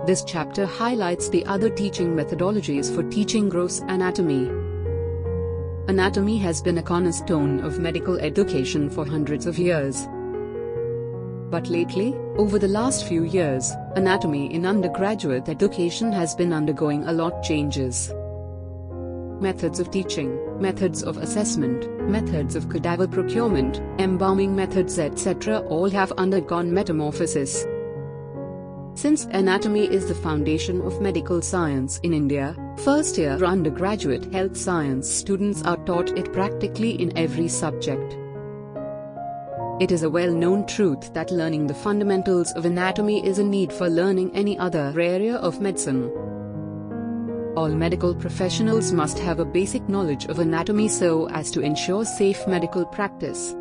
This chapter highlights the other teaching methodologies for teaching gross anatomy. Anatomy has been a cornerstone of medical education for hundreds of years. But lately, over the last few years, anatomy in undergraduate education has been undergoing a lot changes. Methods of teaching, methods of assessment, methods of cadaver procurement, embalming methods etc. all have undergone metamorphosis. Since anatomy is the foundation of medical science in India, first-year undergraduate health science students are taught it practically in every subject. It is a well-known truth that learning the fundamentals of anatomy is a need for learning any other area of medicine. All medical professionals must have a basic knowledge of anatomy so as to ensure safe medical practice.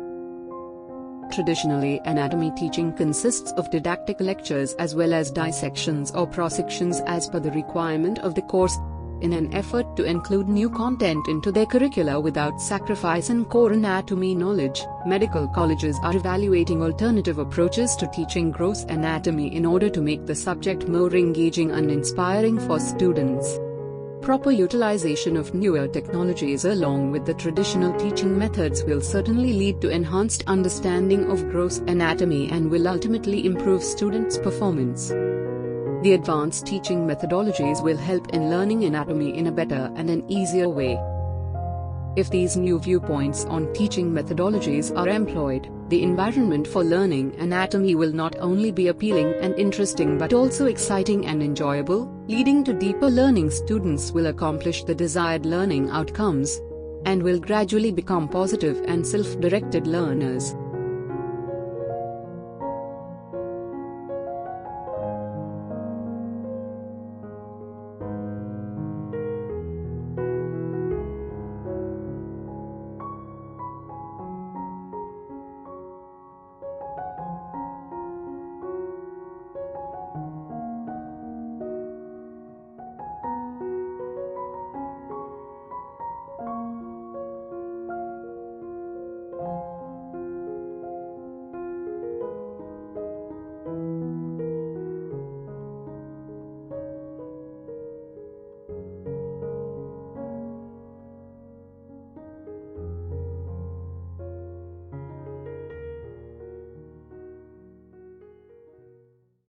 Traditionally, anatomy teaching consists of didactic lectures as well as dissections or prosections as per the requirement of the course, in an effort to include new content into their curricula without sacrificing core anatomy knowledge. Medical colleges are evaluating alternative approaches to teaching gross anatomy in order to make the subject more engaging and inspiring for students. Proper utilization of newer technologies along with the traditional teaching methods will certainly lead to enhanced understanding of gross anatomy and will ultimately improve students' performance. The advanced teaching methodologies will help in learning anatomy in a better and an easier way. If these new viewpoints on teaching methodologies are employed, the environment for learning anatomy will not only be appealing and interesting but also exciting and enjoyable, leading to deeper learning. Students will accomplish the desired learning outcomes and will gradually become positive and self-directed learners.